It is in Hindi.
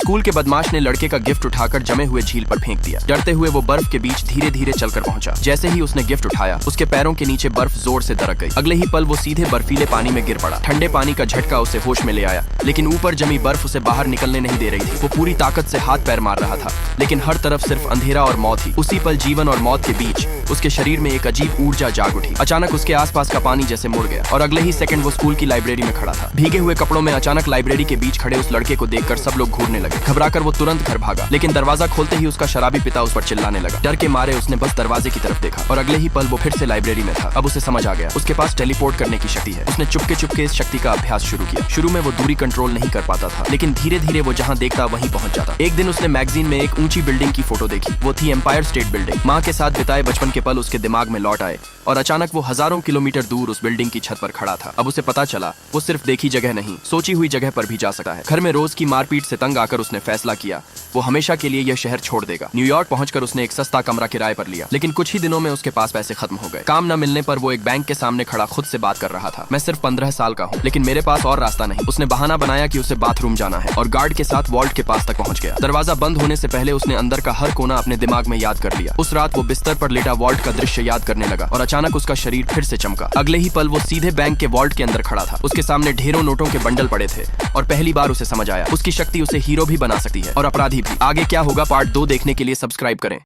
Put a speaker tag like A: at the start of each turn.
A: स्कूल के बदमाश ने लड़के का गिफ्ट उठाकर जमे हुए झील पर फेंक दिया। डरते हुए वो बर्फ के बीच धीरे धीरे चलकर पहुंचा। जैसे ही उसने गिफ्ट उठाया, उसके पैरों के नीचे बर्फ जोर से दरक गई। अगले ही पल वो सीधे बर्फीले पानी में गिर पड़ा। ठंडे पानी का झटका उसे होश में ले आया, लेकिन ऊपर जमी बर्फ उसे बाहर निकलने नहीं दे रही थी। वो पूरी ताकत से हाथ पैर मार रहा था, लेकिन हर तरफ सिर्फ अंधेरा और मौत ही। उसी पल जीवन और मौत के बीच उसके शरीर में एक अजीब ऊर्जा जाग उठी। अचानक उसके आसपास का पानी जैसे मुड़ गया और अगले ही सेकंड वो स्कूल की लाइब्रेरी में खड़ा था। भीगे हुए कपड़ों में अचानक लाइब्रेरी के बीच खड़े उस लड़के को देखकर सब लोग घूरने लगे। घबराकर वो तुरंत घर भागा, लेकिन दरवाजा खोलते ही उसका शराबी पिता उस पर चिल्लाने लगा। डर के मारे उसने बस दरवाजे की तरफ देखा और अगले ही पल वो फिर से लाइब्रेरी में था। अब उसे समझ आ गया, उसके पास टेलीपोर्ट करने की शक्ति है। उसने चुपके चुपके इस शक्ति का अभ्यास शुरू किया। शुरू में वो दूरी कंट्रोल नहीं कर पाता था, लेकिन धीरे धीरे वो जहाँ देखता वहीं पहुंच जाता। एक दिन उसने मैगजीन में एक ऊंची बिल्डिंग की फोटो देखी। वो थी एम्पायर स्टेट बिल्डिंग। माँ के साथ बिताए बचपन के पल उसके दिमाग में लौट आए और अचानक वो हजारों किलोमीटर दूर उस बिल्डिंग की छत पर खड़ा था। अब उसे पता चला वो सिर्फ देखी जगह नहीं, सोची हुई जगह पर भी जा सकता है। घर में रोज की मारपीट से तंग आकर उसने फैसला किया वो हमेशा के लिए यह शहर छोड़ देगा। न्यूयॉर्क पहुंचकर उसने एक सस्ता कमरा किराए पर लिया, लेकिन कुछ ही दिनों में उसके पास पैसे खत्म हो गए। काम न मिलने पर वो एक बैंक के सामने खड़ा खुद से बात कर रहा था। मैं सिर्फ 15 साल का हूँ, लेकिन मेरे पास और रास्ता नहीं। उसने बहाना बनाया कि उसे बाथरूम जाना है और गार्ड के साथ वॉल्ट के पास तक पहुंच गया। दरवाजा बंद होने से पहले उसने अंदर का हर कोना अपने दिमाग में याद कर लिया। उस रात वो बिस्तर पर लेटा वॉल्ट का दृश्य याद करने लगा और अचानक उसका शरीर फिर से चमका। अगले ही पल वो सीधे बैंक के वॉल्ट के अंदर खड़ा था। उसके सामने ढेरों नोटों के बंडल पड़े थे और पहली बार उसे समझ आया उसकी शक्ति उसे हीरो भी बना सकती है और अपराधी भी। आगे क्या होगा पार्ट 2 देखने के लिए सब्सक्राइब करें।